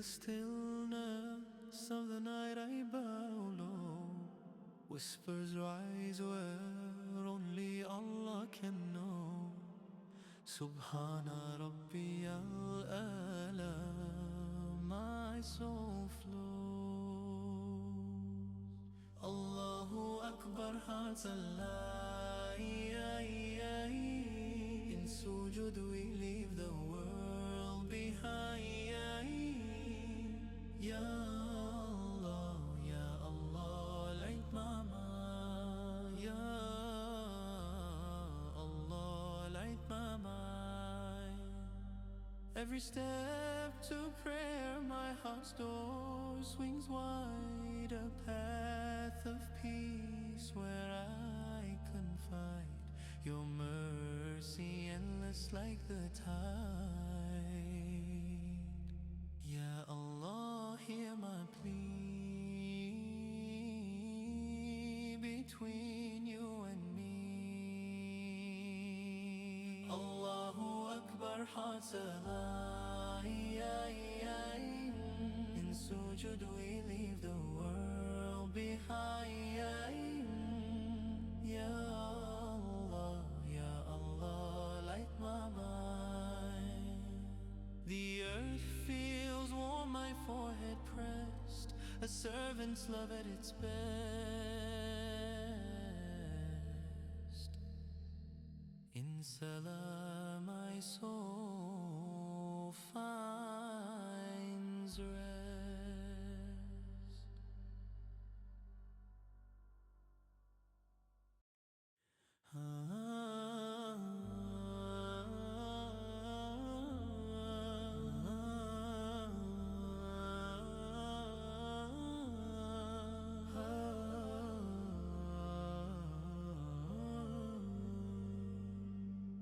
stillness of the night I bow low. Whispers rise where only Allah can know. Subhana Rabbi al-Ala, my soul flows. Allahu Akbar, hearts alive. In sujud we leave the world behind. Ya Allah, Ya Allah, light my mind. Ya Allah, light my mind. Every step to prayer, my heart's door swings wide. A path of peace where I confide. Your mercy endless like the tide. Ya Allah, hear my plea between you and me. Allahu Akbar, hearts alive. In sujud we leave the world behind. Ya Allah, Ya Allah, light my mind. The earth feels warm, my forehead pressed, a servant's love at its best. In salam my soul finds rest.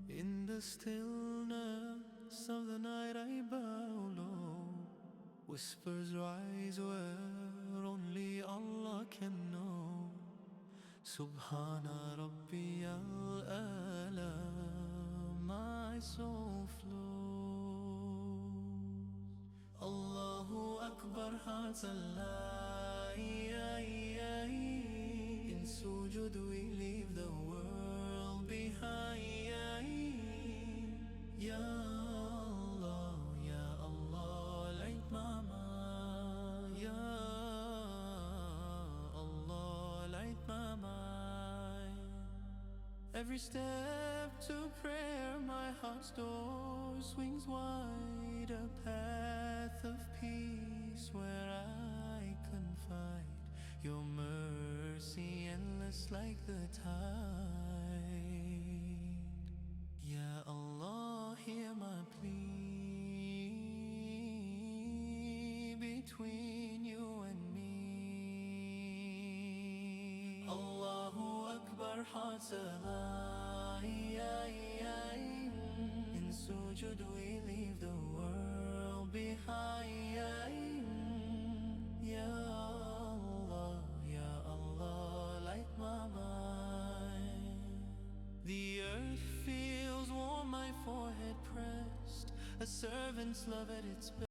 In the stillness of the night I bow low. Whispers rise where only Allah can know. Subhana Rabbi al-Ala, my soul flows. Allahu Akbar, hearts alive. In sujud we leave the world behind. Ya Allah, Ya Allah, light my mind. Ya Allah, light my mind. Every step to prayer, my heart's door swings wide. A path of peace where I confide. Your mercy endless like the tide. Ya Allah, hear my plea between you and me. Allahu Akbar, hearts alive. In sujud we leave the world behind. Ya Allah, Ya Allah, light my mind. The earth feels warm, my forehead pressed, a servant's love at its best.